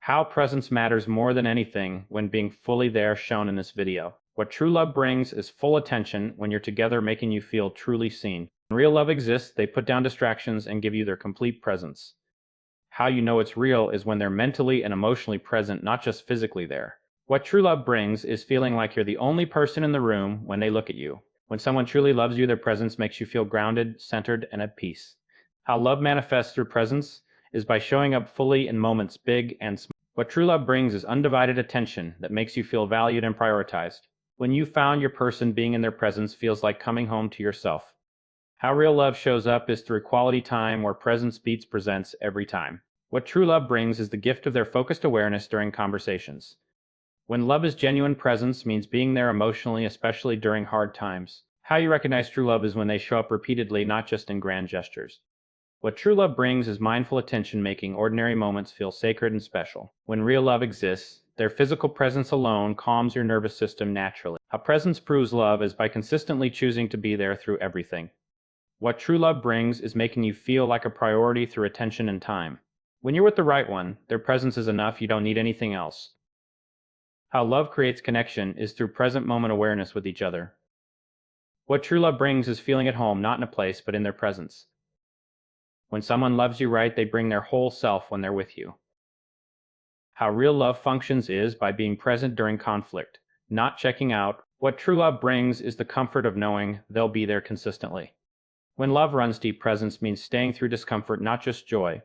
How presence matters more than anything when being fully there shown in this video. What true love brings is full attention when you're together, making you feel truly seen. When real love exists, they put down distractions and give you their complete presence. How you know it's real is when they're mentally and emotionally present, not just physically there. What true love brings is feeling like you're the only person in the room when they look at you. When someone truly loves you, their presence makes you feel grounded, centered, and at peace. How love manifests through presence is by showing up fully in moments big and small. What true love brings is undivided attention that makes you feel valued and prioritized. When you found your person, being in their presence feels like coming home to yourself. How real love shows up is through quality time where presence beats presents every time. What true love brings is the gift of their focused awareness during conversations. When love is genuine, presence means being there emotionally, especially during hard times. How you recognize true love is when they show up repeatedly, not just in grand gestures. What true love brings is mindful attention, making ordinary moments feel sacred and special. When real love exists, their physical presence alone calms your nervous system naturally. How presence proves love is by consistently choosing to be there through everything. What true love brings is making you feel like a priority through attention and time. When you're with the right one, their presence is enough, you don't need anything else. How love creates connection is through present moment awareness with each other. What true love brings is feeling at home, not in a place, but in their presence. When someone loves you right, they bring their whole self when they're with you. How real love functions is by being present during conflict, not checking out. What true love brings is the comfort of knowing they'll be there consistently. When love runs deep, presence means staying through discomfort, not just joy.